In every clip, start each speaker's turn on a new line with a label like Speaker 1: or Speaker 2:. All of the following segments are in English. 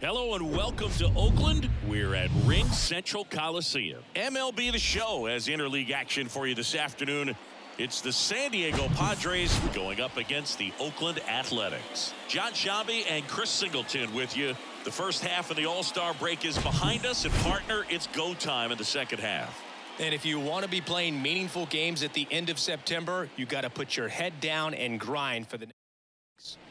Speaker 1: Hello and welcome to Oakland. We're at Ring Central Coliseum. MLB The Show has interleague action for you this afternoon. It's the San Diego Padres going up against the Oakland Athletics. John Shambi and Chris Singleton with you. The first half of the All-Star break is behind us, and partner, it's go time in the second half.
Speaker 2: And if you want to be playing meaningful games at the end of September, you got to put your head down and grind for the next.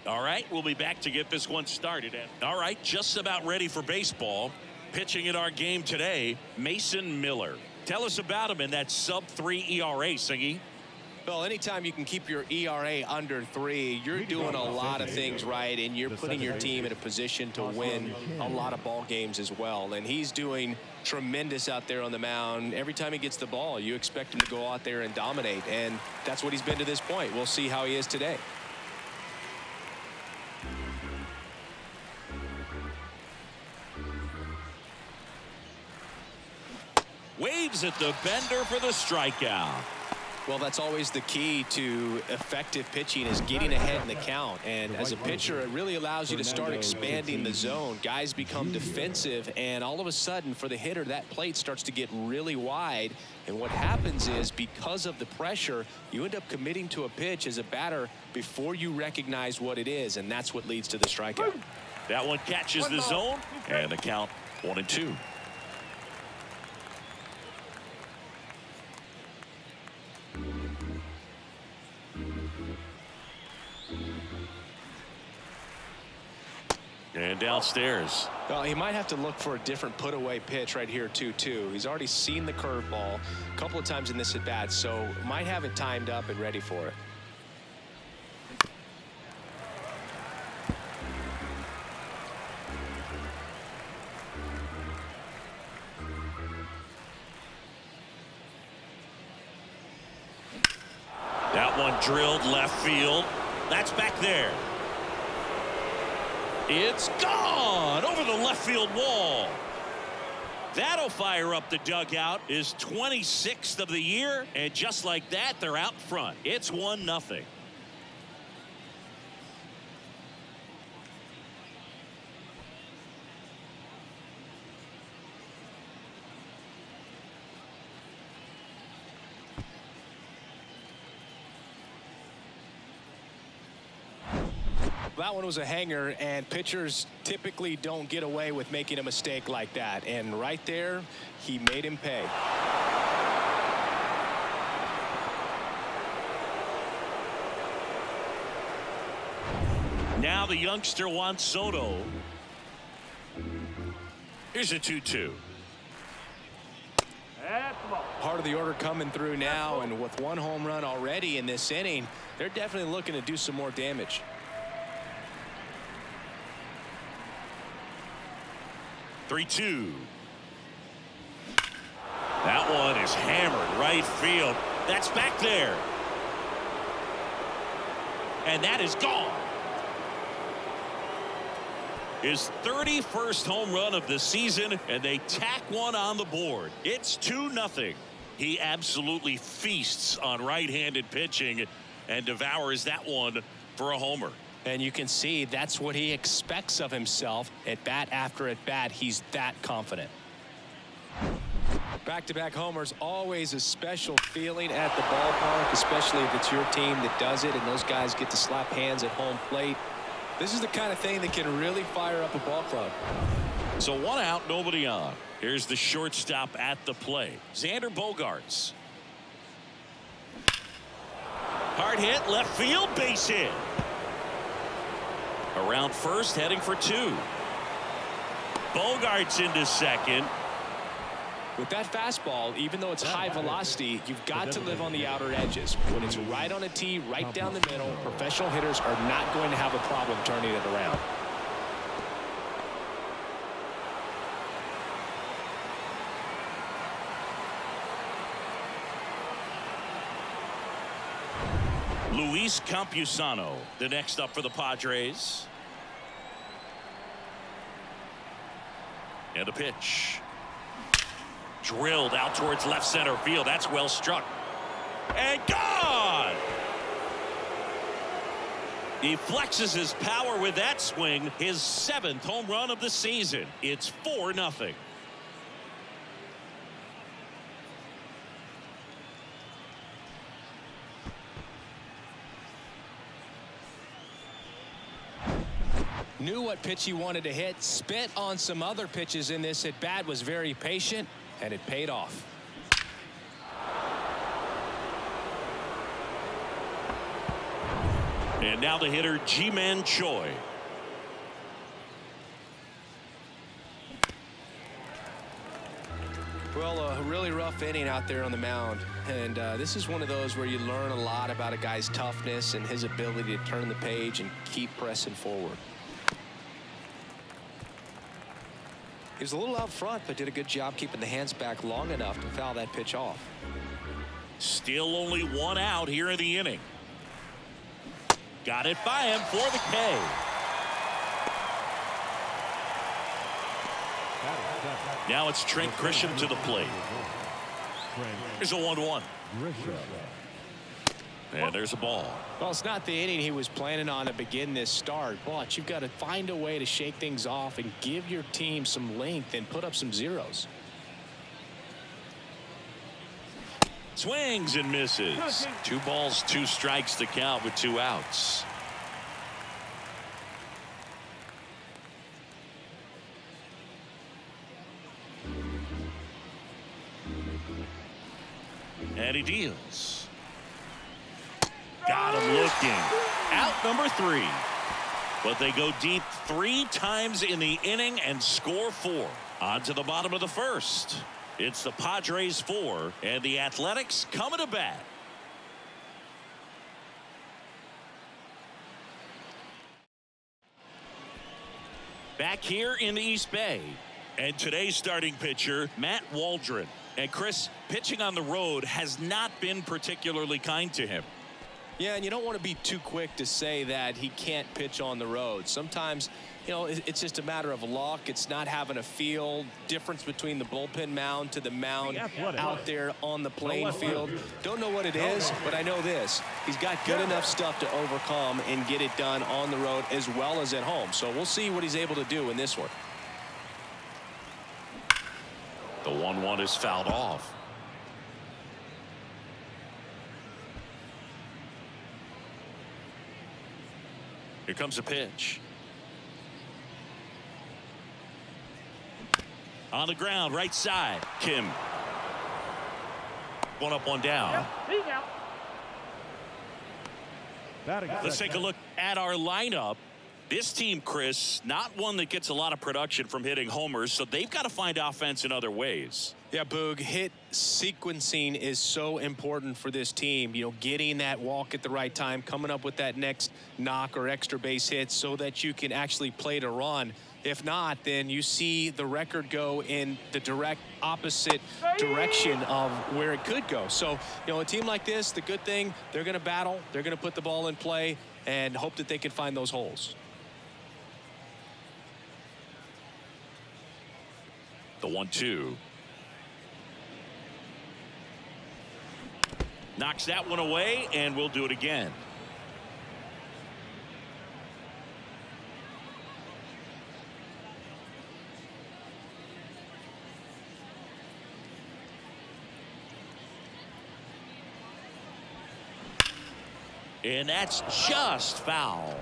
Speaker 1: All right, we'll be back to get this one started. All right, just about ready for baseball. Pitching in our game today, Mason Miller. Tell us about him in that sub-3 ERA, Singy.
Speaker 2: Well, anytime you can keep your ERA under 3, you're doing a lot of things right, and you're putting your team in a position to win a lot of ball games as well. And he's doing tremendous out there on the mound. Every time he gets the ball, you expect him to go out there and dominate, and that's what he's been to this point. We'll see how he is today.
Speaker 1: Waves at the bender for the strikeout.
Speaker 2: Well, that's always the key to effective pitching, is getting ahead in the count. And as a pitcher, it really allows you to start expanding the zone. Guys become defensive, and all of a sudden, for the hitter, that plate starts to get really wide. And what happens is, because of the pressure, you end up committing to a pitch as a batter before you recognize what it is, and that's what leads to the strikeout.
Speaker 1: That one catches the zone, and the count 1-2. And downstairs.
Speaker 2: Well, he might have to look for a different put-away pitch right here, 2-2. He's already seen the curveball a couple of times in this at-bat, so might have it timed up and ready for it.
Speaker 1: That one drilled left field. That's back there. It's gone over the left field wall. That'll fire up the dugout. His 26th of the year, and just like that, they're out front. It's 1-0.
Speaker 2: That one was a hanger, and pitchers typically don't get away with making a mistake like that. And right there, he made him pay.
Speaker 1: Now the youngster Juan Soto. Here's a 2-2.
Speaker 2: Part of the order coming through now, and with one home run already in this inning, they're definitely looking to do some more damage.
Speaker 1: That one is hammered right field. That's back there. And that is gone. His 31st home run of the season, and they tack one on the board. It's 2-0. He absolutely feasts on right-handed pitching and devours that one for a homer.
Speaker 2: And you can see that's what he expects of himself at bat after at bat. He's that confident. Back-to-back homers, always a special feeling at the ballpark, especially if it's your team that does it and those guys get to slap hands at home plate. This is the kind of thing that can really fire up a ball club.
Speaker 1: So 1 out, nobody on. Here's the shortstop at the plate, Xander Bogaerts. Hard hit, left field, base hit. Around first, heading for 2. Bogaerts into second.
Speaker 2: With that fastball, even though it's high velocity, you've got to live on the outer edges. When it's right on a tee, right down the middle, professional hitters are not going to have a problem turning it around.
Speaker 1: Luis Campusano, the next up for the Padres. And a pitch. Drilled out towards left center field. That's well struck. And gone! He flexes his power with that swing, his 7th home run of the season. It's 4-0.
Speaker 2: Knew what pitch he wanted to hit, spit on some other pitches in this at bat, was very patient, and it paid off.
Speaker 1: And now the hitter, Ji-Man Choi.
Speaker 2: Well, a really rough inning out there on the mound, and this is one of those where you learn a lot about a guy's toughness and his ability to turn the page and keep pressing forward. He was a little out front, but did a good job keeping the hands back long enough to foul that pitch off.
Speaker 1: Still only 1 out here in the inning. Got it by him for the K. Now it's Trent Grisham to the plate. Here's a 1-1. And there's a ball.
Speaker 2: Well, it's not the inning he was planning on to begin this start, but you've got to find a way to shake things off and give your team some length and put up some zeros.
Speaker 1: Swings and misses. 2 balls, 2 strikes to count with 2 outs. And he deals. Got him looking. Out number 3. But they go deep 3 times in the inning and score 4. On to the bottom of the first. It's the Padres 4 and the Athletics coming to bat. Back here in the East Bay. And today's starting pitcher, Matt Waldron. And Chris, pitching on the road has not been particularly kind to him.
Speaker 2: Yeah, and you don't want to be too quick to say that he can't pitch on the road. Sometimes, you know, it's just a matter of luck. It's not having a feel. Difference between the bullpen mound to the mound out there on the playing field. Don't know what it is, but I know this. He's got good enough stuff to overcome and get it done on the road as well as at home. So we'll see what he's able to do in this one.
Speaker 1: The 1-1 is fouled off. Here comes a pitch. On the ground, right side. Kim. 1 up, 1 down. Let's take a look at our lineup. This team, Chris, not one that gets a lot of production from hitting homers, so they've got to find offense in other ways.
Speaker 2: Yeah, Boog, hit sequencing is so important for this team. You know, getting that walk at the right time, coming up with that next knock or extra base hit so that you can actually play to run. If not, then you see the record go in the direct opposite direction of where it could go. So, you know, a team like this, the good thing, they're going to battle, they're going to put the ball in play and hope that they can find those holes.
Speaker 1: The 1-2. Knocks that one away, and we'll do it again. And that's just foul.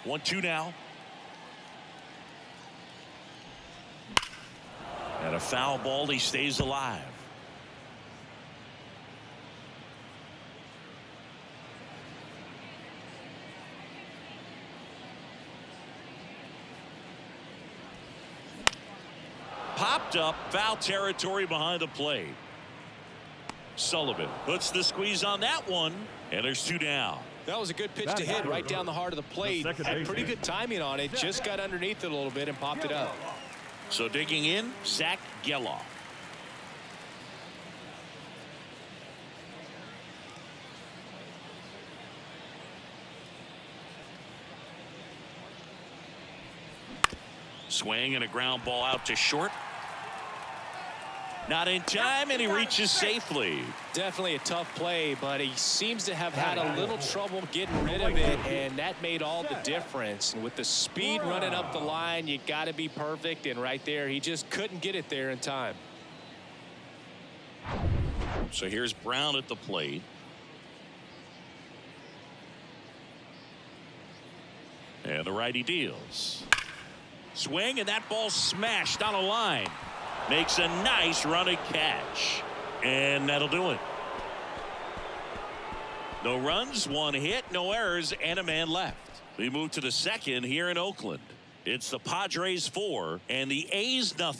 Speaker 1: One-two now. And a foul ball. He stays alive. Popped up, foul territory behind the plate. Sullivan puts the squeeze on that one, and there's 2 down.
Speaker 2: That was a good pitch to hit right down the heart of the plate. Had pretty good timing on it. Just got underneath it a little bit and popped it up.
Speaker 1: So digging in, Zach Geloff. Swing and a ground ball out to short. Not in time, and he reaches safely.
Speaker 2: Definitely a tough play, but he seems to have had a little trouble getting rid of it, and that made all the difference. And with the speed running up the line, you got to be perfect, and right there, he just couldn't get it there in time.
Speaker 1: So here's Brown at the plate. And the righty deals. Swing, and that ball smashed on a line. Makes a nice running catch. And that'll do it. No runs, one hit, no errors, and a man left. We move to the second here in Oakland. It's the Padres 4 and the A's 0.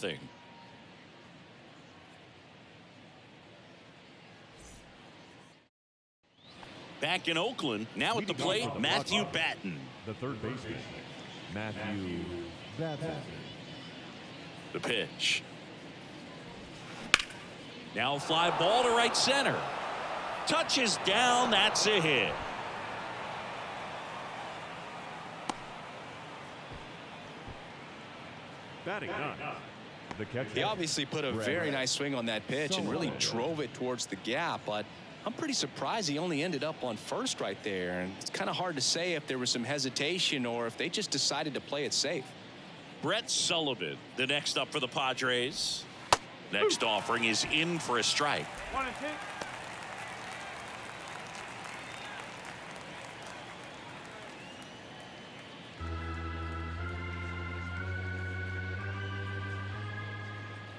Speaker 1: Back in Oakland, now at the plate, Matthew Batten.
Speaker 3: The third baseman, Matthew Batten.
Speaker 1: The pitch. Now a fly ball to right center. Touches down, that's a hit.
Speaker 3: Batting ninth, the catcher.
Speaker 2: He obviously put a very nice swing on that pitch and really drove it towards the gap, but I'm pretty surprised he only ended up on first right there. And it's kind of hard to say if there was some hesitation or if they just decided to play it safe.
Speaker 1: Brett Sullivan, the next up for the Padres. Next offering is in for a strike.
Speaker 3: 1-2.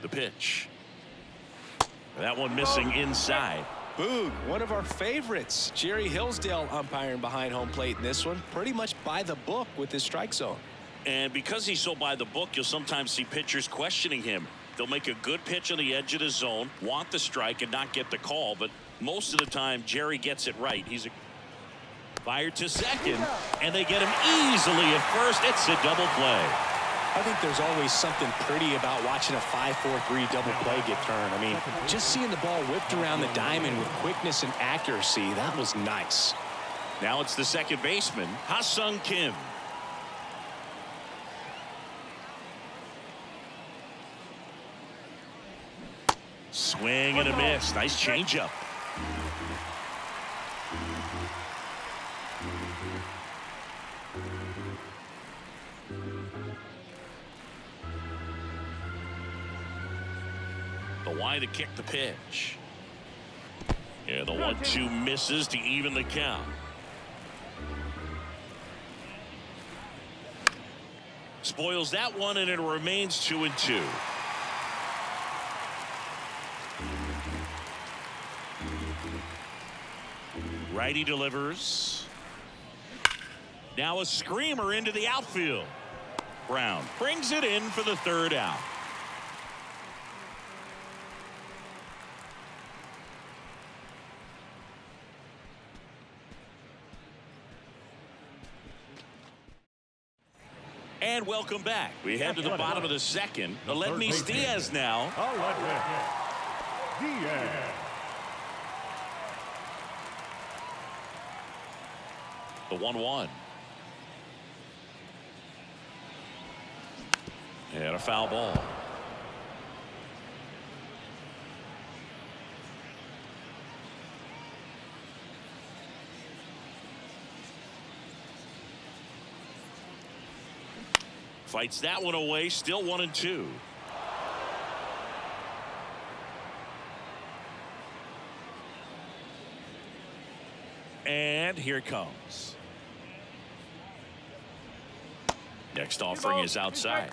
Speaker 1: The pitch. That one missing inside.
Speaker 2: Boog, one of our favorites. Jerry Hillsdale umpiring behind home plate in this one. Pretty much by the book with his strike zone.
Speaker 1: And because he's so by the book, you'll sometimes see pitchers questioning him. They'll make a good pitch on the edge of the zone, want the strike, and not get the call. But most of the time, Jerry gets it right. He's fired to second, and they get him easily at first. It's a double play.
Speaker 2: I think there's always something pretty about watching a 5-4-3 double play get turned. I mean, just seeing the ball whipped around the diamond with quickness and accuracy, that was nice.
Speaker 1: Now it's the second baseman, Ha-Sung Kim. Swing and a miss. Nice changeup. The line to kick the pitch. Yeah, the 1-2 misses to even the count. Spoils that one, and it remains 2-2. Righty delivers. Now a screamer into the outfield. Brown brings it in for the third out. And welcome back. We head to the bottom of the second. Aledmys Diaz now.
Speaker 3: Aledmys Diaz.
Speaker 1: The 1-1. And a foul ball. Fights that one away, still 1-2. And here it comes. Next offering is outside.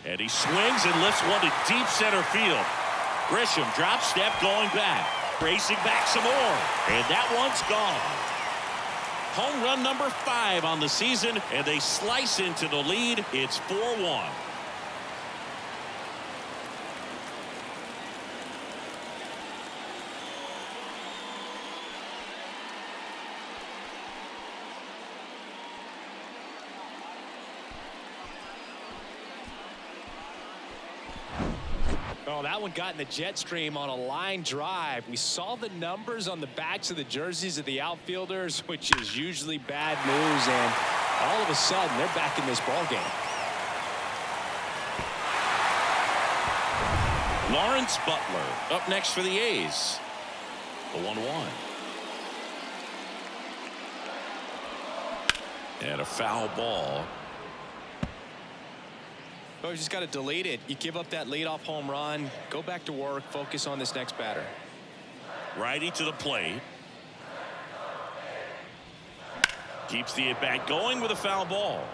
Speaker 1: And he swings and lifts one to deep center field. Grisham drop step going back. Racing back some more. And that one's gone. Home run number 5 on the season, and they slice into the lead. It's 4-1.
Speaker 2: Oh, that one got in the jet stream on a line drive. We saw the numbers on the backs of the jerseys of the outfielders, which is usually bad news, and all of a sudden they're back in this ball game.
Speaker 1: Lawrence Butler up next for the A's. The 1-1. And a foul ball.
Speaker 2: Oh, you just got to delete it. You give up that leadoff home run, go back to work, focus on this next batter.
Speaker 1: Righty to the plate. Keeps the at-bat going with a foul ball.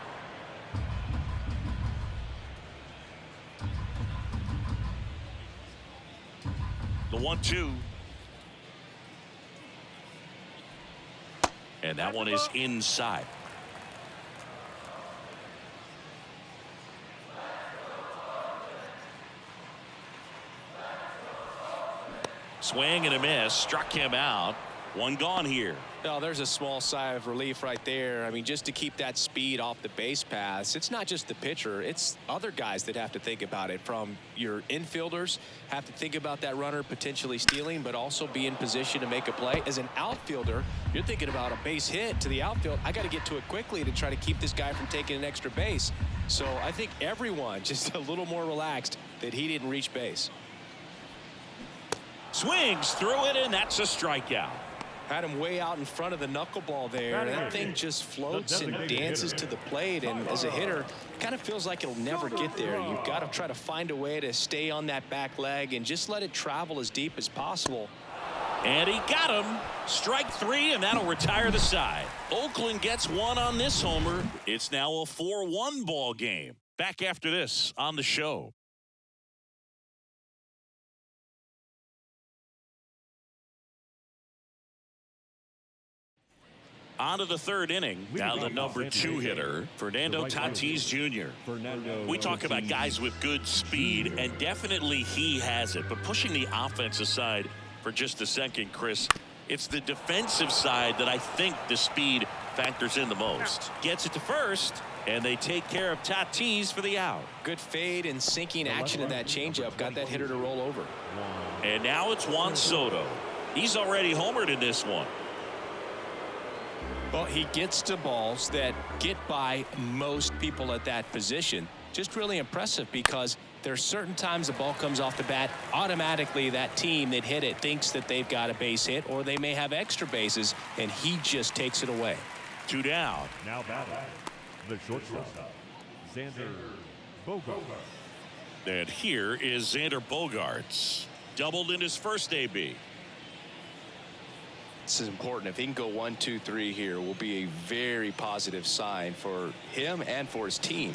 Speaker 1: The 1-2. And that one is inside. Swing and a miss. Struck him out. One gone here.
Speaker 2: Oh, there's a small sigh of relief right there. I mean, just to keep that speed off the base paths. It's not just the pitcher. It's other guys that have to think about it. From your infielders have to think about that runner potentially stealing, but also be in position to make a play. As an outfielder, you're thinking about a base hit to the outfield. I got to get to it quickly to try to keep this guy from taking an extra base. So I think everyone just a little more relaxed that he didn't reach base.
Speaker 1: Swings through it, and that's a strikeout.
Speaker 2: Had him way out in front of the knuckleball there. That thing just floats and dances to the plate, and as a hitter, it kind of feels like it'll never get there. You've got to try to find a way to stay on that back leg and just let it travel as deep as possible.
Speaker 1: And he got him. Strike three, and that'll retire the side. Oakland gets one on this homer. It's now a 4-1 ball game. Back after this on the show. On to the third inning. Now the number 2 hitter, Fernando Tatis Jr. We talk about guys with good speed, and definitely he has it. But pushing the offense aside for just a second, Chris, it's the defensive side that I think the speed factors in the most. Gets it to first, and they take care of Tatis for the out.
Speaker 2: Good fade and sinking action in that changeup. Got that hitter to roll over.
Speaker 1: And now it's Juan Soto. He's already homered in this one.
Speaker 2: Well, he gets to balls that get by most people at that position. Just really impressive because there's certain times the ball comes off the bat, automatically that team that hit it thinks that they've got a base hit or they may have extra bases, and he just takes it away.
Speaker 1: 2 down.
Speaker 3: Now batting the shortstop, Xander Bogaerts.
Speaker 1: And here is Xander Bogaerts. Doubled in his first AB.
Speaker 2: This is important. If he can go 1, 2, 3 here, will be a very positive sign for him and for his team.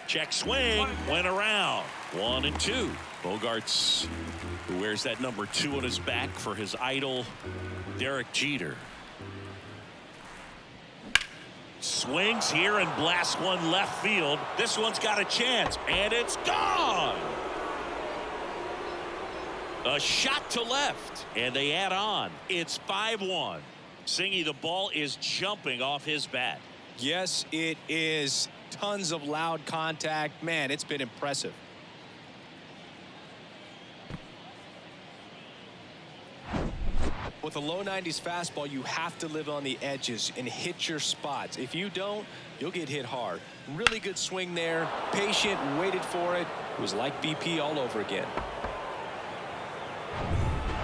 Speaker 1: Check swing, went around. 1 and 2. Bogaerts, who wears that number 2 on his back for his idol, Derek Jeter. Swings here and blasts one left field. This one's got a chance, and it's gone. A shot to left, and they add on. It's 5-1. Singy, the ball is jumping off his bat.
Speaker 2: Yes, it is. Tons of loud contact. Man, it's been impressive. With a low 90s fastball, you have to live on the edges and hit your spots. If you don't, you'll get hit hard. Really good swing there. Patient, waited for it. It was like BP all over again.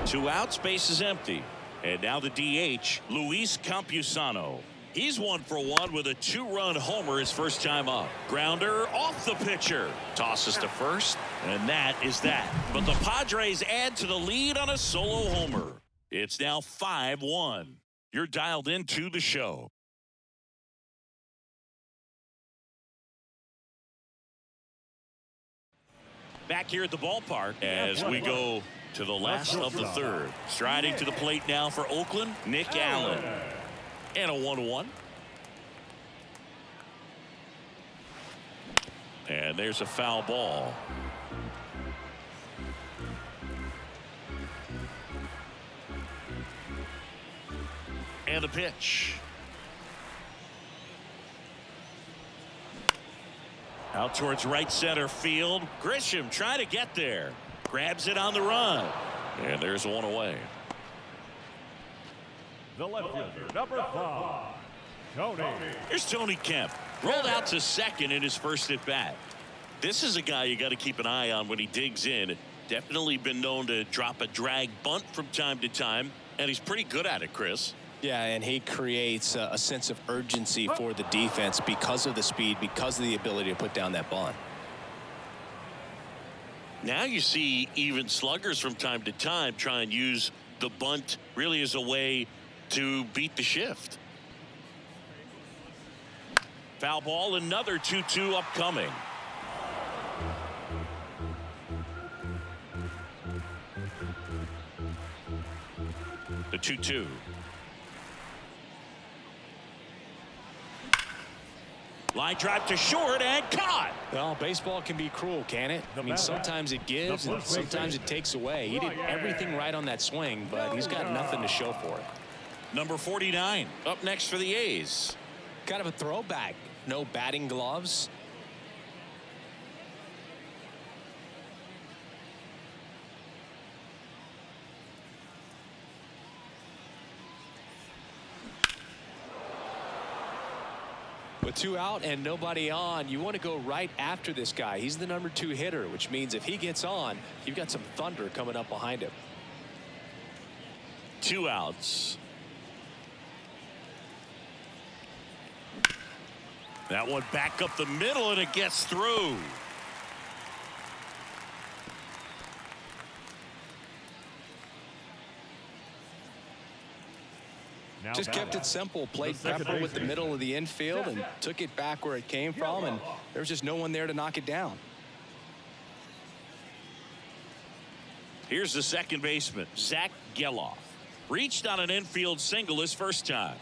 Speaker 1: 2 outs, base is empty. And now the DH, Luis Campusano. He's 1 for 1 with a 2-run homer his first time up. Grounder off the pitcher. Tosses to first, and that is that. But the Padres add to the lead on a solo homer. It's now 5-1. You're dialed into the show. Back here at the ballpark as we go to the last of the third. Striding to the plate now for Oakland, Nick Allen. And a 1-1. And there's a foul ball. And a pitch. Out towards right center field. Grisham trying to get there. grabs it on the run. And there's one away.
Speaker 3: The left fielder, number 5, Tony.
Speaker 1: Here's Tony Kemp. Rolled out to second in his first at bat. This is a guy you got to keep an eye on when he digs in. Definitely been known to drop a drag bunt from time to time, and he's pretty good at it, Chris.
Speaker 2: Yeah, and he creates a sense of urgency for the defense because of the speed, because of the ability to put down that bunt.
Speaker 1: Now you see even sluggers from time to time try and use the bunt really as a way to beat the shift. Foul ball, another 2-2 upcoming. The 2-2. Line drive to short and caught.
Speaker 2: Well, baseball can be cruel, can it? I mean, sometimes it gives and sometimes it takes away. He did everything right on that swing, but he's got nothing to show for it.
Speaker 1: Number 49 up next for the A's.
Speaker 2: Kind of a throwback. No batting gloves. With 2 out and nobody on, you want to go right after this guy. He's the number 2 hitter, which means if he gets on, you've got some thunder coming up behind him.
Speaker 1: 2 outs. That one back up the middle, and it gets through.
Speaker 2: Just kept it simple, played Pepper with the middle of the infield and took it back where it came from, and there's just no one there to knock it down.
Speaker 1: Here's the second baseman, Zach Geloff. Reached on an infield single his first time.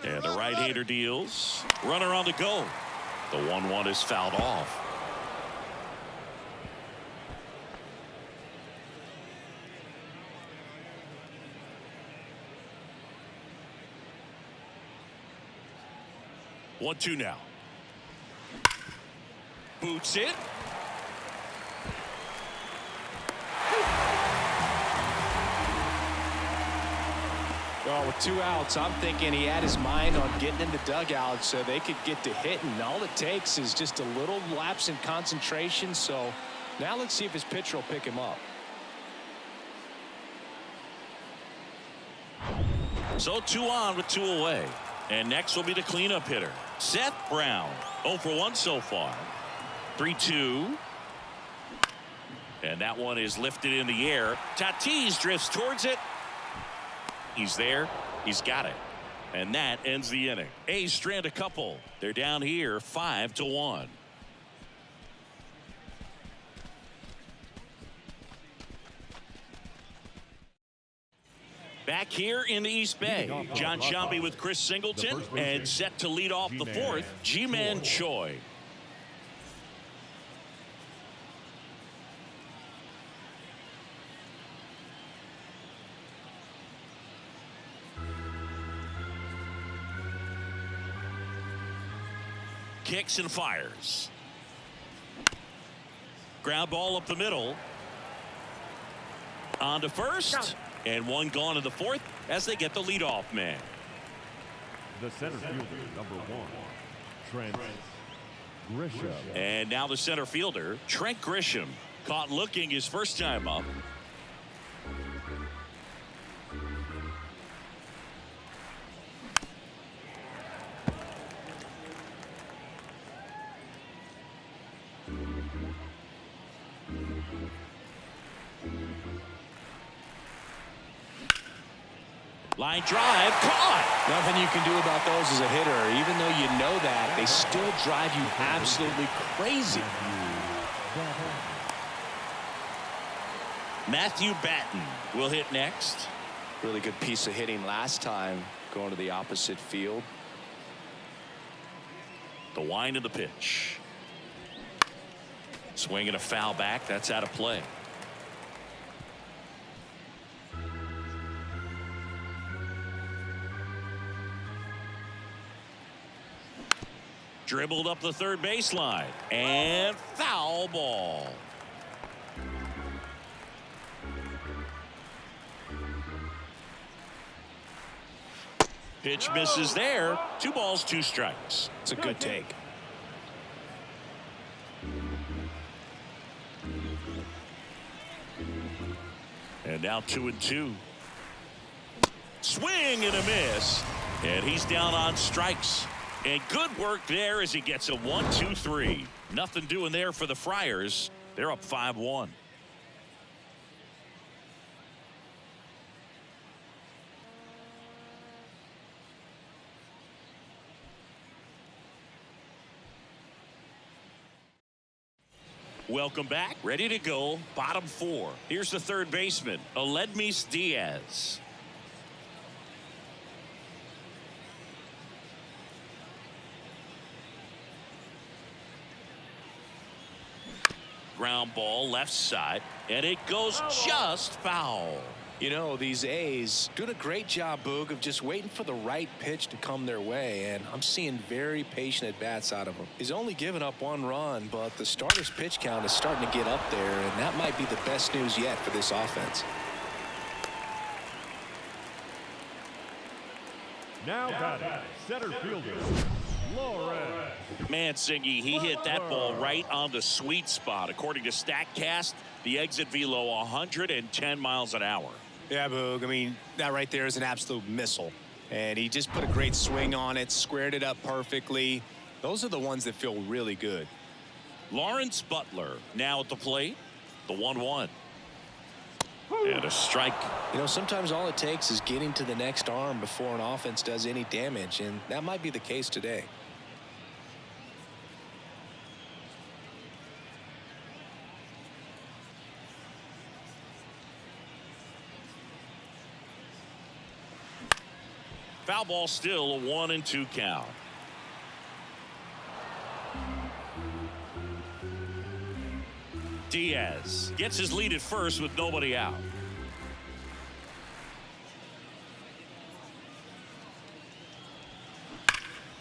Speaker 1: And the right-hander deals. Runner on the go. The 1-1 is fouled off. One, two now. Boots it.
Speaker 2: Well, with 2 outs, I'm thinking he had his mind on getting in the dugout so they could get to hitting. All it takes is just a little lapse in concentration. So now let's see if his pitcher will pick him up.
Speaker 1: So 2 on with 2 away. And next will be the cleanup hitter, Seth Brown. 0 for 1 so far. 3-2. And that one is lifted in the air. Tatis drifts towards it. He's there. He's got it. And that ends the inning. A's strand a couple. They're down here 5-1. Back here in the East Bay, John Shambi with Chris Singleton, and set to lead off the 4th, Ji-Man Choi. Kicks and fires. Ground ball up the middle. On to first. And one gone in the 4th as they get the leadoff man.
Speaker 3: The center fielder, number 1, Trent Grisham.
Speaker 1: And now the center fielder, Trent Grisham, caught looking his first time up. Line drive, caught.
Speaker 2: Nothing you can do about those as a hitter. Even though you know that, they still drive you absolutely crazy.
Speaker 1: Matthew Batten will hit next.
Speaker 2: Really good piece of hitting last time, going to the opposite field.
Speaker 1: The wind of the pitch. Swinging a foul back. That's out of play. Dribbled up the third baseline and foul ball. Pitch misses there. 2 balls, 2 strikes.
Speaker 2: It's a good take.
Speaker 1: And now 2-2. Swing and a miss. And he's down on strikes. And good work there as he gets a 1-2-3. Nothing doing there for the Friars. They're up 5-1. Welcome back. Ready to go. Bottom 4. Here's the third baseman, Aledmys Diaz. Ground ball left side, and it goes just foul.
Speaker 2: You know, these A's doing a great job, Boog, of just waiting for the right pitch to come their way, and I'm seeing very patient at-bats out of him. He's only given up 1 run, but the starter's pitch count is starting to get up there, and that might be the best news yet for this offense.
Speaker 3: Now batting, center fielder, Lawrence.
Speaker 1: Mancini, he hit that ball right on the sweet spot. According to StatCast, the exit velo 110 miles an hour.
Speaker 2: Yeah, Boog. I mean, that right there is an absolute missile. And he just put a great swing on it, squared it up perfectly. Those are the ones that feel really good.
Speaker 1: Lawrence Butler now at the plate. The 1-1. And a strike.
Speaker 2: You know, sometimes all it takes is getting to the next arm before an offense does any damage, and that might be the case today.
Speaker 1: Foul ball, still a 1-2 count. Diaz gets his lead at first with nobody out.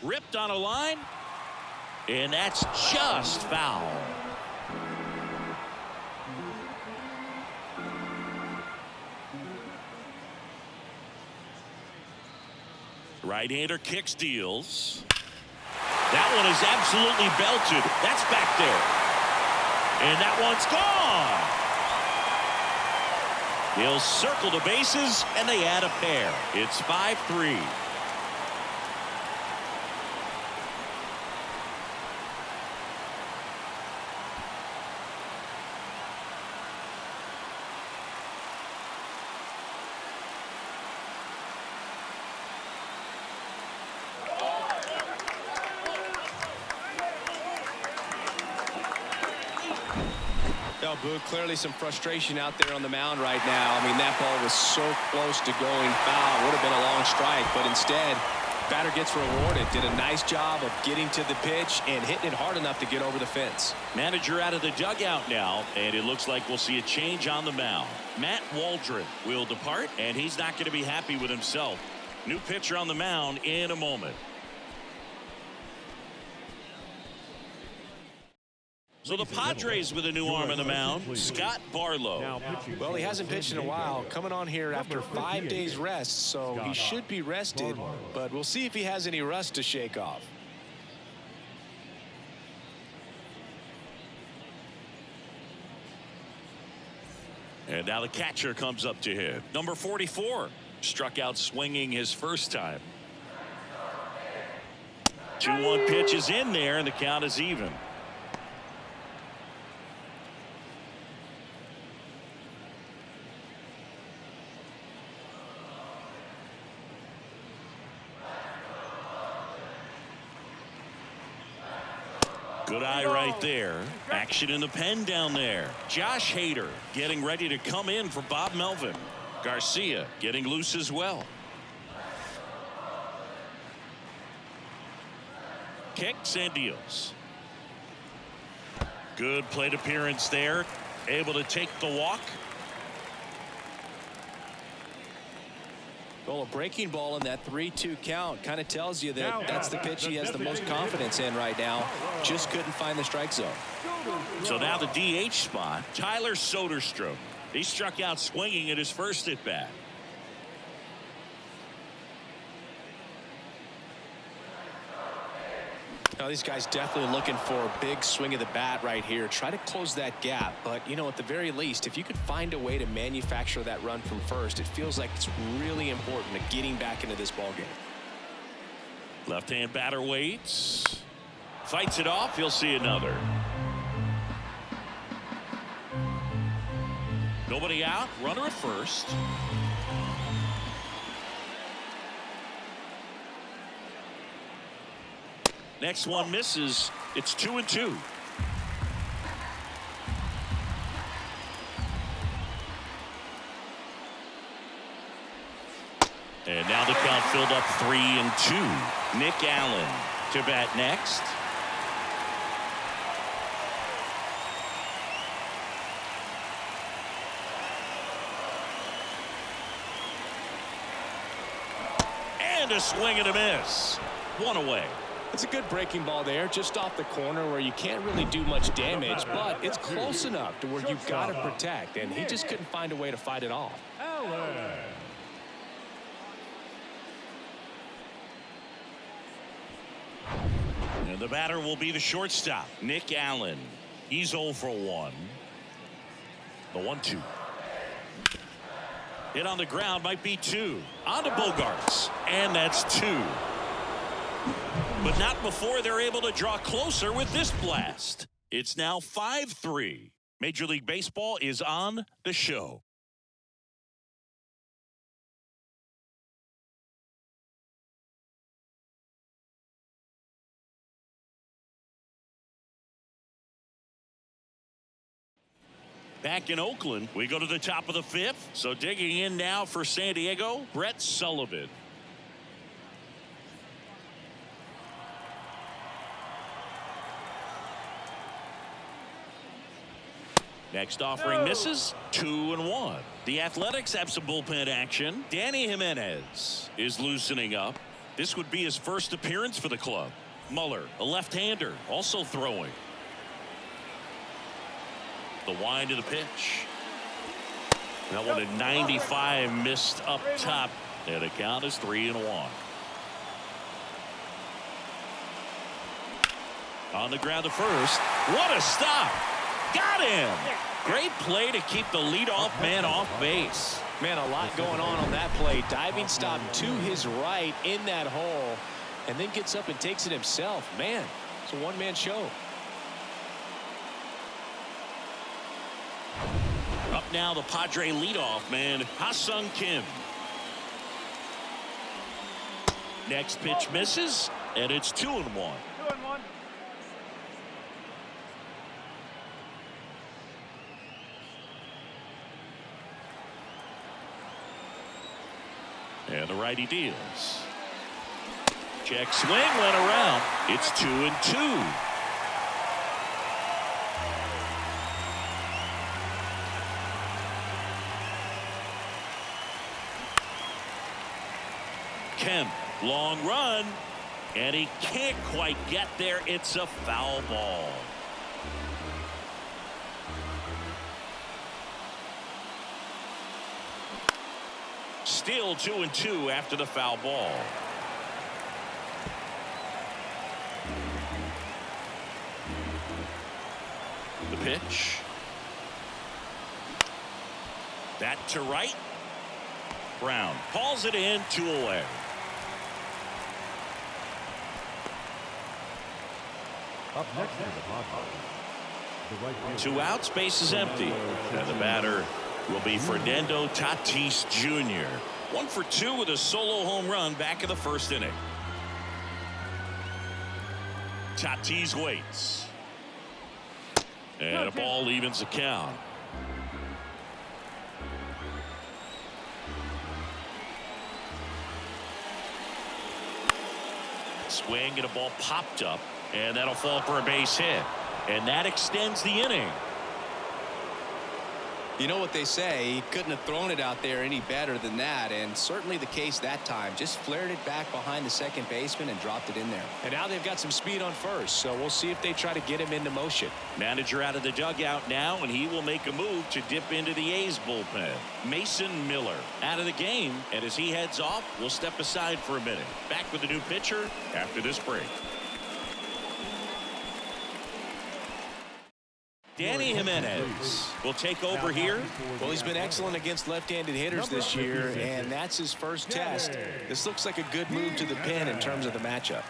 Speaker 1: Ripped on a line, and that's just foul. Right-hander kicks, deals. That one is absolutely belted. That's back there. And that one's gone. He'll circle the bases, and they add a pair. It's 5-3.
Speaker 2: Well, Boog, clearly some frustration out there on the mound right now. I mean, that ball was so close to going foul. Would have been a long strike, but instead, batter gets rewarded. Did a nice job of getting to the pitch and hitting it hard enough to get over the fence.
Speaker 1: Manager out of the dugout now, and it looks like we'll see a change on the mound. Matt Waldron will depart, and he's not going to be happy with himself. New pitcher on the mound in a moment. So the Padres with a new arm on the mound, Scott Barlow.
Speaker 2: Well, he hasn't pitched in a while, coming on here after 5 days rest, so he should be rested, but we'll see if he has any rust to shake off.
Speaker 1: And now the catcher comes up to hit. Number 44 struck out swinging his first time. 2-1 pitch is in there, and the count is even. Good eye right there. Action in the pen down there. Josh Hader getting ready to come in for Bob Melvin. Garcia getting loose as well. Kicks and deals. Good plate appearance there. Able to take the walk.
Speaker 2: Well, a breaking ball in that 3-2 count kind of tells you that that's the pitch he has the most confidence in right now. Just couldn't find the strike zone.
Speaker 1: So now the DH spot, Tyler Soderstrom. He struck out swinging at his first at bat.
Speaker 2: Now these guys definitely looking for a big swing of the bat right here. Try to close that gap. But, you know, at the very least, if you could find a way to manufacture that run from first, it feels like it's really important to getting back into this ball game.
Speaker 1: Left-hand batter waits. Fights it off. He'll see another. Nobody out. Runner at first. Next one misses. It's 2-2. And now the count filled up 3-2. Nick Allen to bat next. And a swing and a miss. One away.
Speaker 2: It's a good breaking ball there, just off the corner where you can't really do much damage, but it's close enough to where you've got to protect, and he just couldn't find a way to fight it off.
Speaker 1: And the batter will be the shortstop, Nick Allen. He's 0 for 1. The 1-2. Hit on the ground, might be 2. On to Bogarts, and that's 2. But not before they're able to draw closer with this blast. It's now 5-3. Major League Baseball is on the show. Back in Oakland, we go to the top of the 5th. So digging in now for San Diego, Brett Sullivan. Next offering misses. 2-1. The Athletics have some bullpen action. Danny Jimenez is loosening up. This would be his first appearance for the club. Muller, a left-hander, also throwing. The wind of the pitch. That one at 95, missed up top. And the count is 3-1. On the ground to first. What a stop. Got him. Great play to keep the leadoff man off base.
Speaker 2: Man, a lot going on that play. Diving stop to his right in that hole, and then gets up and takes it himself. Man, it's a one-man show.
Speaker 1: Up now, the Padre leadoff man, Ha-Sung Kim. Next pitch misses, and it's 2-1.
Speaker 4: 2-1.
Speaker 1: And the righty deals. Check swing, went around. It's 2-2. Kemp, long run, and he can't quite get there. It's a foul ball. Still 2-2 after the foul ball. The pitch. That to right. Brown calls it in, 2 away.
Speaker 3: Up next is the Padres. The right fielder.
Speaker 1: 2 outs, base is empty. And the batter will be Fernando Tatis Jr. 1 for 2 with a solo home run back in the first inning. Tatis waits. And a ball evens the count. Swing and a ball popped up, and that'll fall for a base hit. And that extends the inning.
Speaker 2: You know what they say, he couldn't have thrown it out there any better than that, and certainly the case that time. Just flared it back behind the second baseman and dropped it in there. And now they've got some speed on first, so we'll see if they try to get him into motion.
Speaker 1: Manager out of the dugout now, and he will make a move to dip into the A's bullpen. Mason Miller out of the game, and as he heads off, we'll step aside for a minute. Back with a new pitcher after this break. Danny Jimenez will take over here.
Speaker 2: Well, he's been excellent against left-handed hitters this year, and that's his first test. This looks like a good move to the pin in terms of the matchup.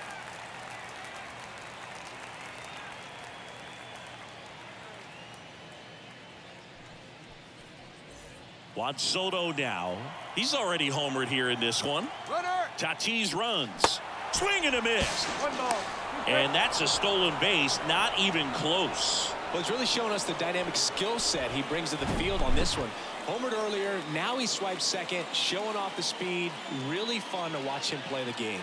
Speaker 1: Juan Soto now. He's already homered here in this one. Tatis runs. Swing and a miss. And that's a stolen base, not even close.
Speaker 2: Well, he's really showing us the dynamic skill set he brings to the field on this one. Homered earlier, now he swipes second, showing off the speed. Really fun to watch him play the game.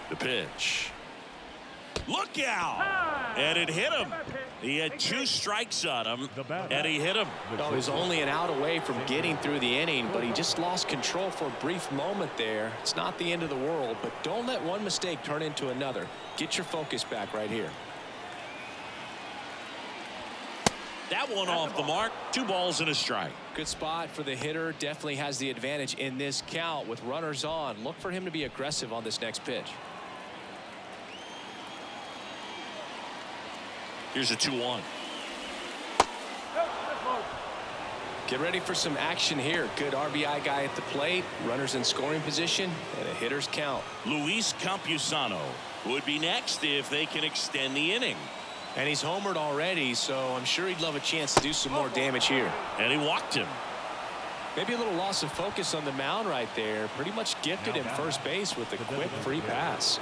Speaker 1: The pitch. Look out! And it hit him. He had 2 strikes on him, and he hit him.
Speaker 2: Oh, he's only an out away from getting through the inning, but he just lost control for a brief moment there. It's not the end of the world, but don't let one mistake turn into another. Get your focus back right here.
Speaker 1: That one off the mark. 2 balls and a strike.
Speaker 2: Good spot for the hitter. Definitely has the advantage in this count with runners on. Look for him to be aggressive on this next pitch.
Speaker 1: Here's a 2-1.
Speaker 2: Get ready for some action here. Good RBI guy at the plate. Runners in scoring position and a hitter's count.
Speaker 1: Luis Campusano would be next if they can extend the inning.
Speaker 2: And he's homered already, so I'm sure he'd love a chance to do some more damage here.
Speaker 1: And he walked him.
Speaker 2: Maybe a little loss of focus on the mound right there. Pretty much gifted him first base with a quick free pass.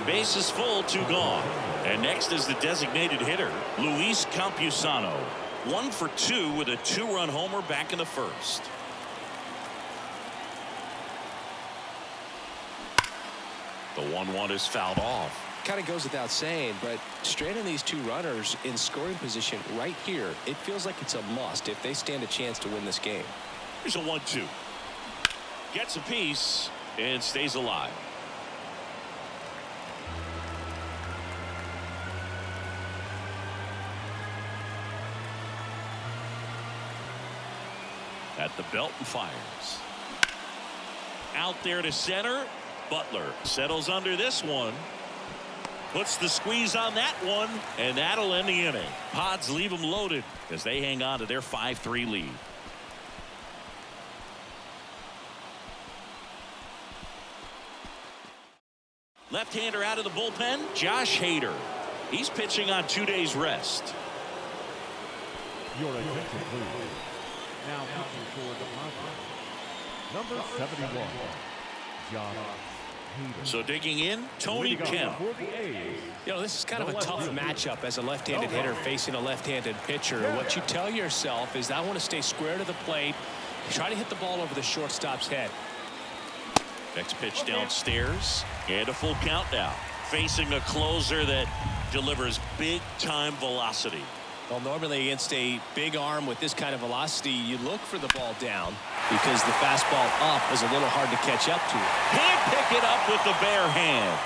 Speaker 1: Base is full, 2 gone. And next is the designated hitter, Luis Campusano. 1 for 2 with a 2-run homer back in the first. The 1-1 is fouled off.
Speaker 2: Kind of goes without saying, but straight on these 2 runners in scoring position right here, it feels like it's a must if they stand a chance to win this game.
Speaker 1: Here's a 1-2. Gets a piece and stays alive. At the belt and fires. Out there to center. Butler settles under this one. Puts the squeeze on that one, and that'll end the inning. Pods leave them loaded as they hang on to their 5-3 lead. Left-hander out of the bullpen, Josh Hader. He's pitching on 2 days rest.
Speaker 3: Your attention, please. Now pitching for the Padres, number 71, Josh Hader.
Speaker 1: So digging in, Tony Kemp.
Speaker 2: You know, this is kind of a tough matchup as a left-handed hitter facing a left-handed pitcher. What you tell yourself is I want to stay square to the plate, try to hit the ball over the shortstop's head.
Speaker 1: Next pitch downstairs, and a full count now. Facing a closer that delivers big-time velocity.
Speaker 2: Well, normally against a big arm with this kind of velocity, you look for the ball down because the fastball up is a little hard to catch up to.
Speaker 1: Can't pick it up with the bare hand.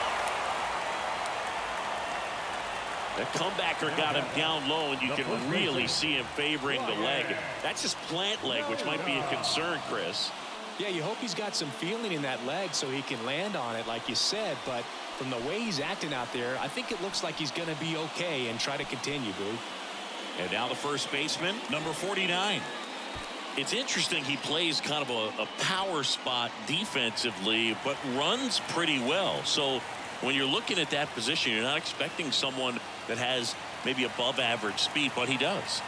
Speaker 1: The comebacker got him down low, and you can really see him favoring the leg. That's his plant leg, which might be a concern, Chris.
Speaker 2: Yeah, you hope he's got some feeling in that leg so he can land on it, like you said. But from the way he's acting out there, I think it looks like he's going to be okay and try to continue, Boo.
Speaker 1: And now the first baseman, number 49. It's interesting he plays kind of a power spot defensively, but runs pretty well. So when you're looking at that position, you're not expecting someone that has maybe above average speed, but he does.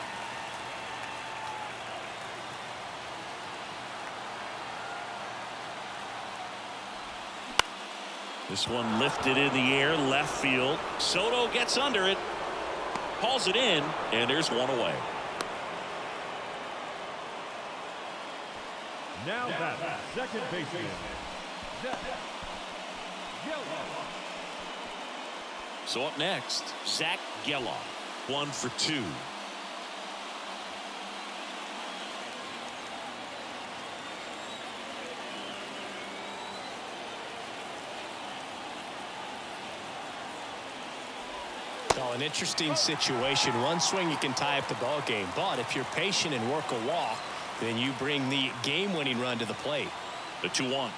Speaker 1: This one lifted in the air, left field. Soto gets under it. Hauls it in, and there's one away.
Speaker 3: Now that second baseman,
Speaker 1: So up next, Zach Geloff, 1 for 2.
Speaker 2: Well, an interesting situation. One swing you can tie up the ball game, but if you're patient and work a walk, then you bring the game-winning run to the plate.
Speaker 1: The 2-1.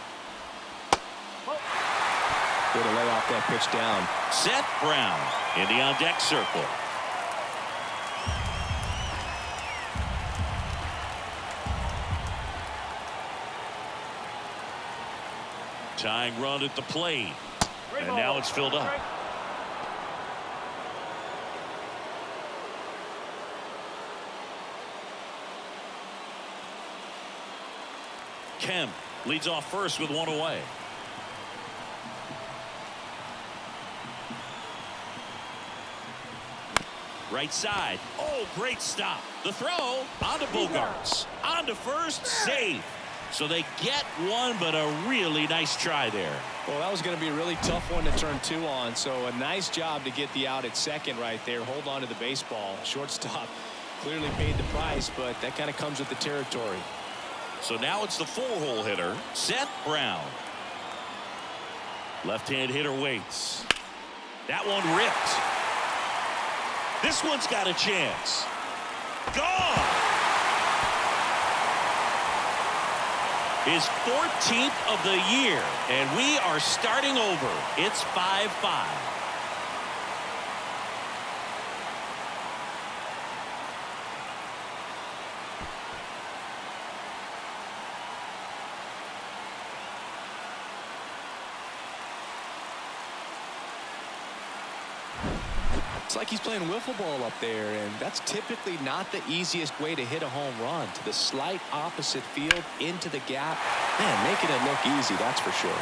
Speaker 2: Way to lay off that pitch down.
Speaker 1: Seth Brown in the on-deck circle. Tying run at the plate. And now it's filled up. Kemp leads off first with 1 away. Right side. Oh, great stop. The throw onto Bogarts. On to first, safe. So they get one, but a really nice try there.
Speaker 2: Well, that was going to be a really tough one to turn 2 on. So a nice job to get the out at second right there. Hold on to the baseball. Shortstop clearly paid the price, but that kind of comes with the territory.
Speaker 1: So now it's the 4-hole hitter, Seth Brown. Left-hand hitter waits. That one ripped. This one's got a chance. Gone! His 14th of the year, and we are starting over. It's 5-5.
Speaker 2: It's like he's playing wiffle ball up there, and that's typically not the easiest way to hit a home run. To the slight opposite field, into the gap. Man, making it look easy, that's for sure.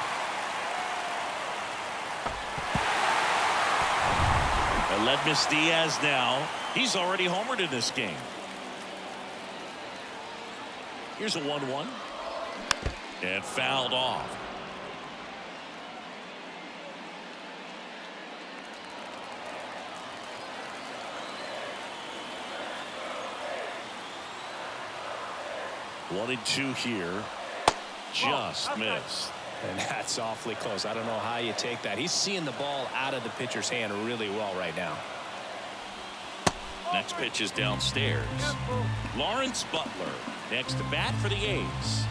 Speaker 1: Aledmus Diaz now. He's already homered in this game. Here's a 1-1. And fouled off. One and 2 here. Just missed.
Speaker 2: And that's awfully close. I don't know how you take that. He's seeing the ball out of the pitcher's hand really well right now.
Speaker 1: Next pitch is downstairs. Lawrence Butler next to bat for the A's.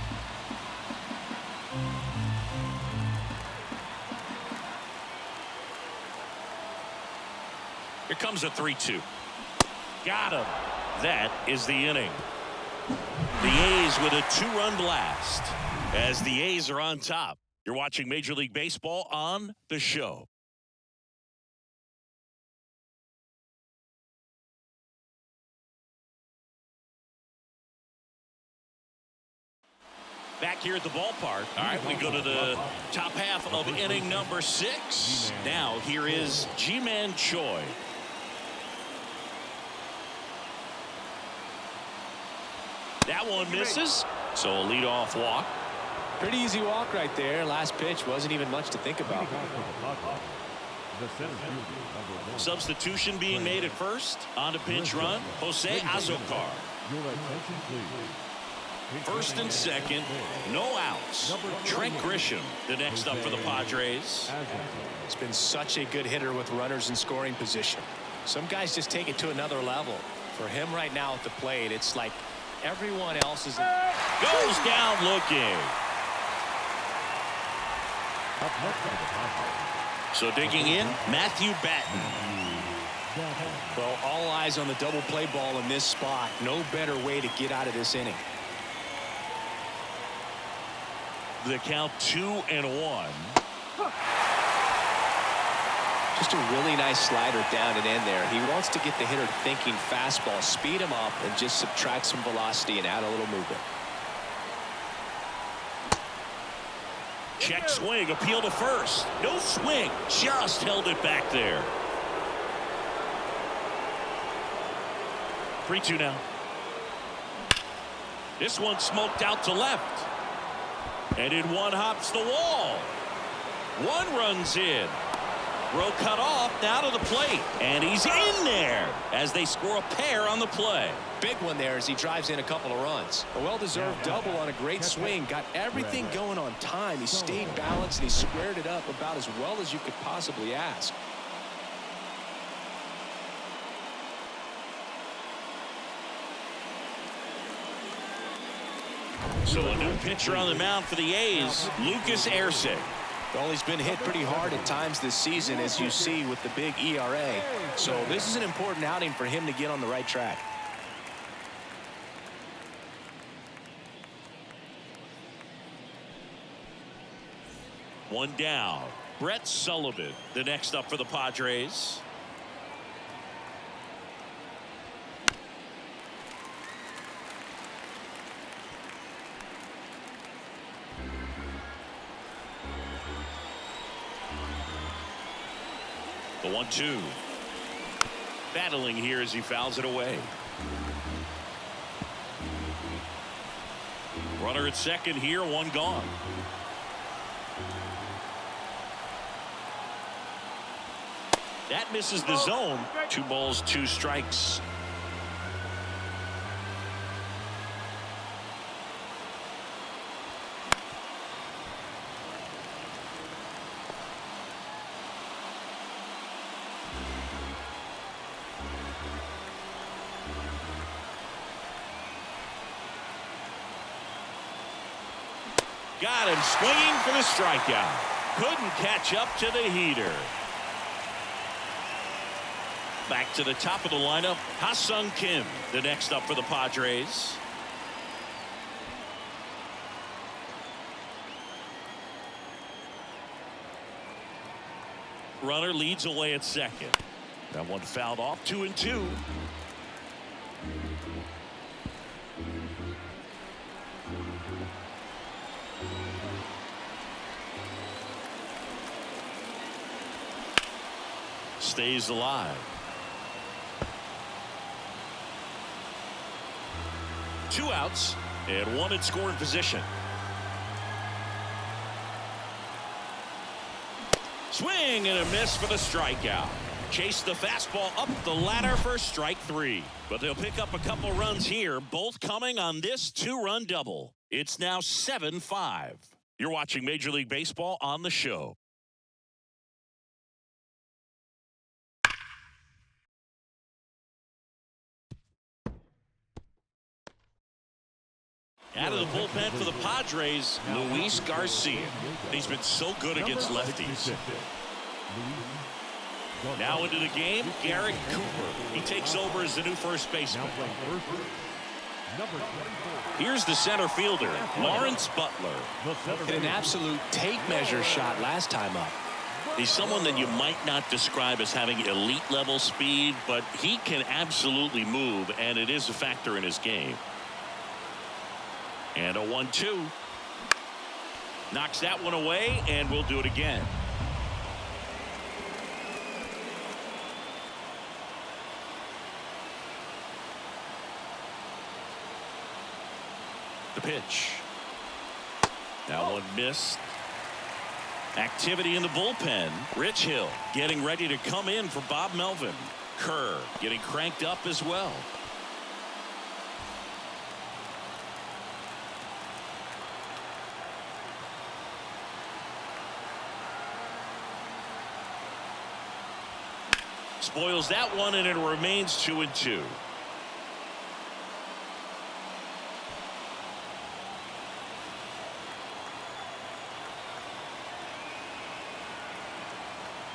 Speaker 1: Here comes a 3-2. Got him. That is the inning. The A's with a 2-run blast as the A's are on top. You're watching Major League Baseball on The Show. Back here at the ballpark. All right, we go to the top half of inning number 6. Now here is Ji-Man Choi. That one misses, so a leadoff walk.
Speaker 2: Pretty easy walk right there. Last pitch wasn't even much to think about.
Speaker 1: Substitution being made at first. On to pinch run, Jose Azocar. First and second, no outs. Trent Grisham, the next up for the Padres.
Speaker 2: It's been such a good hitter with runners in scoring position. Some guys just take it to another level. For him right now at the plate, it's like everyone else is
Speaker 1: goes down looking. So digging in, Matthew Batten.
Speaker 2: Well, all eyes on the double play ball in this spot. No better way to get out of this inning.
Speaker 1: The count 2-1.
Speaker 2: Just a really nice slider down and in there. He wants to get the hitter thinking fastball, speed him up, and just subtract some velocity and add a little movement.
Speaker 1: Check swing, appeal to first. No swing, just held it back there. 3-2 now. This one smoked out to left. And in one hops the wall. One runs in. Throw cut off, now to the plate. And he's in there as they score a pair on the play.
Speaker 2: Big one there as he drives in a couple of runs. A well-deserved double on a great swing. Got everything going on time. He stayed balanced and he squared it up about as well as you could possibly ask.
Speaker 1: So a new pitcher on the mound for the A's, Lucas Erceg.
Speaker 2: Well, he's been hit pretty hard at times this season, as you see with the big ERA. So this is an important outing for him to get on the right track.
Speaker 1: One down. Brett Sullivan, the next up for the Padres. The 1-2. Battling here as he fouls it away. Runner at second here, one gone. That misses the zone. 2 balls, 2 strikes. Got him swinging for the strikeout. Couldn't catch up to the heater. Back to the top of the lineup, Ha-Sung Kim, the next up for the Padres. Runner leads away at second. That one fouled off, 2-2. Stays alive. 2 outs and 1 in scoring position. Swing and a miss for the strikeout. Chase the fastball up the ladder for strike 3. But they'll pick up a couple runs here, both coming on this 2-run double. It's now 7-5. You're watching Major League Baseball on the show. Out of the bullpen for the Padres, Luis Garcia. He's been so good against lefties. Now into the game, Garrett Cooper. He takes over as the new first baseman. Here's the center fielder, Lawrence Butler.
Speaker 2: Hit an absolute tape measure shot last time up.
Speaker 1: He's someone that you might not describe as having elite level speed, but he can absolutely move, and it is a factor in his game. And a 1-2. Knocks that one away, and we'll do it again. The pitch. That one missed. Activity in the bullpen. Rich Hill getting ready to come in for Bob Melvin. Kerr getting cranked up as well. Spoils that one, and it remains 2-2.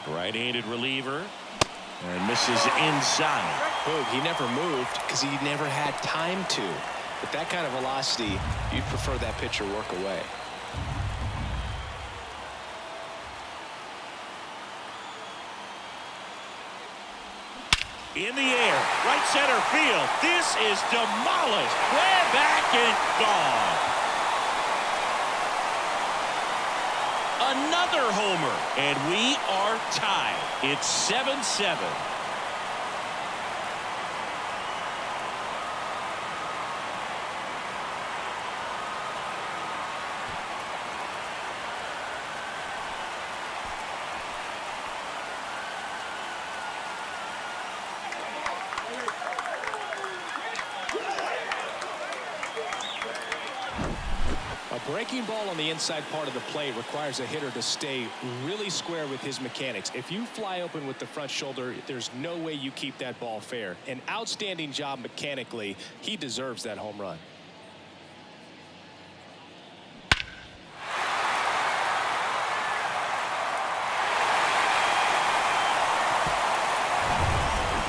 Speaker 1: Right-handed reliever, and misses inside.
Speaker 2: Boog, he never moved because he never had time to. With that kind of velocity, you'd prefer that pitcher work away.
Speaker 1: In the air, right center field. This is demolished. Way back and gone. Another homer, and we are tied. It's 7-7.
Speaker 2: Breaking ball on the inside part of the plate requires a hitter to stay really square with his mechanics. If you fly open with the front shoulder, there's no way you keep that ball fair. An outstanding job mechanically. He deserves that home run.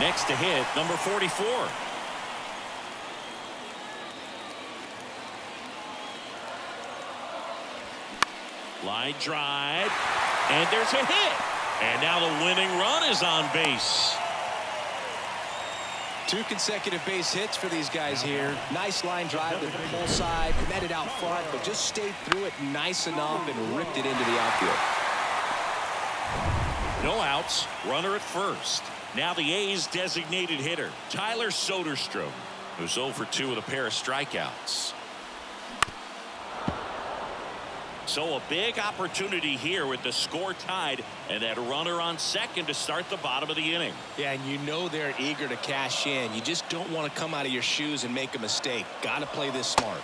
Speaker 1: Next to hit, number 44. Line drive, and there's a hit. And now the winning run is on base.
Speaker 2: 2 consecutive base hits for these guys here. Nice line drive to the pull side, met it out front, but just stayed through it nice enough and ripped it into the outfield.
Speaker 1: No outs, runner at first. Now the A's designated hitter, Tyler Soderstrom, who's 0 for 2 with a pair of strikeouts. So a big opportunity here with the score tied and that runner on second to start the bottom of the inning.
Speaker 2: Yeah, and you know they're eager to cash in. You just don't want to come out of your shoes and make a mistake. Got to play this smart.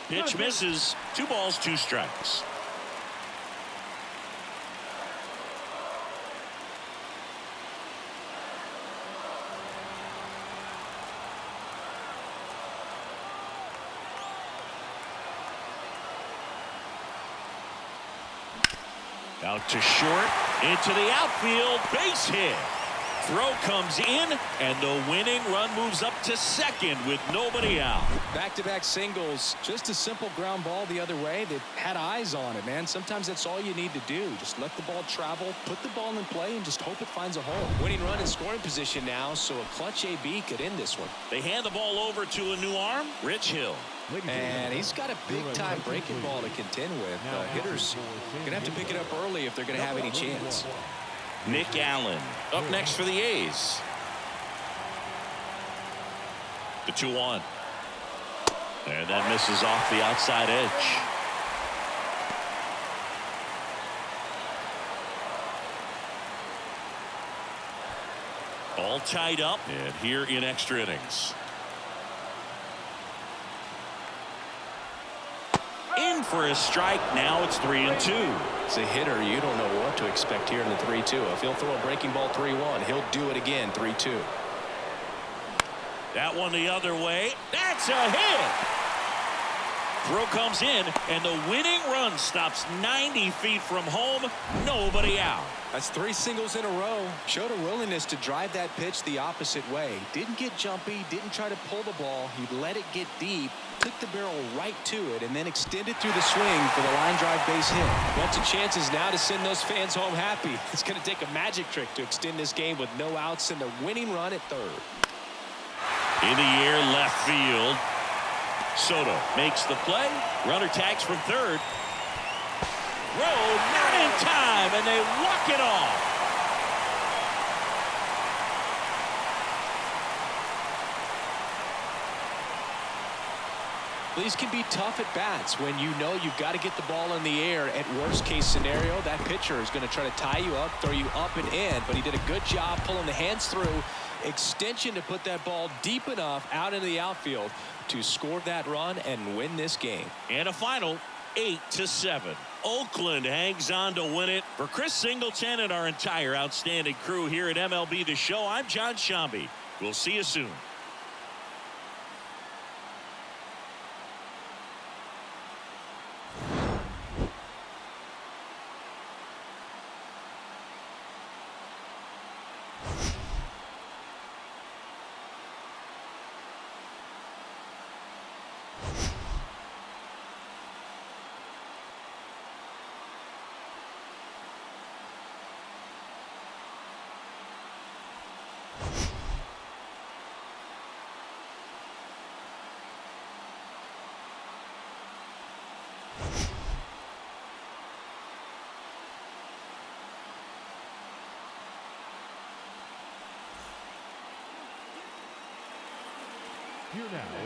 Speaker 1: Pitch misses. 2 balls, 2 strikes. Out to short, into the outfield, base hit. Throw comes in, and the winning run moves up to second with nobody out.
Speaker 2: Back-to-back singles, just a simple ground ball the other way that had eyes on it, man. Sometimes that's all you need to do. Just let the ball travel, put the ball in play, and just hope it finds a hole. Winning run in scoring position now, so a clutch AB could end this one.
Speaker 1: They hand the ball over to a new arm, Rich Hill.
Speaker 2: And he's got a big-time breaking ball to contend with. Hitters going to have to pick it up early if they're going to have any chance.
Speaker 1: Nick Allen up next for the A's. The 2-1. And that misses off the outside edge. All tied up and here in extra innings. In for a strike. Now it's 3-2.
Speaker 2: As a hitter, you don't know what to expect here in the 3-2. If he'll throw a breaking ball 3-1, he'll do it again 3-2.
Speaker 1: That one the other way. That's a hit. Throw comes in, and the winning run stops 90 feet from home. Nobody out.
Speaker 2: That's 3 singles in a row. Showed a willingness to drive that pitch the opposite way. Didn't get jumpy, didn't try to pull the ball. He let it get deep, took the barrel right to it, and then extended through the swing for the line drive base hit. Bunch of chances now to send those fans home happy. It's going to take a magic trick to extend this game with no outs and the winning run at third.
Speaker 1: In the air, left field. Soto makes the play. Runner tags from third. Rowe not in time, and they walk it off.
Speaker 2: These can be tough at bats when you know you've got to get the ball in the air. At worst case scenario, that pitcher is going to try to tie you up, throw you up and in, but he did a good job pulling the hands through. Extension to put that ball deep enough out into the outfield to score that run and win this game.
Speaker 1: And a final 8-7. Oakland hangs on to win it. For Chris Singleton and our entire outstanding crew here at MLB The Show, I'm John Shambi. We'll see you soon.
Speaker 3: Here now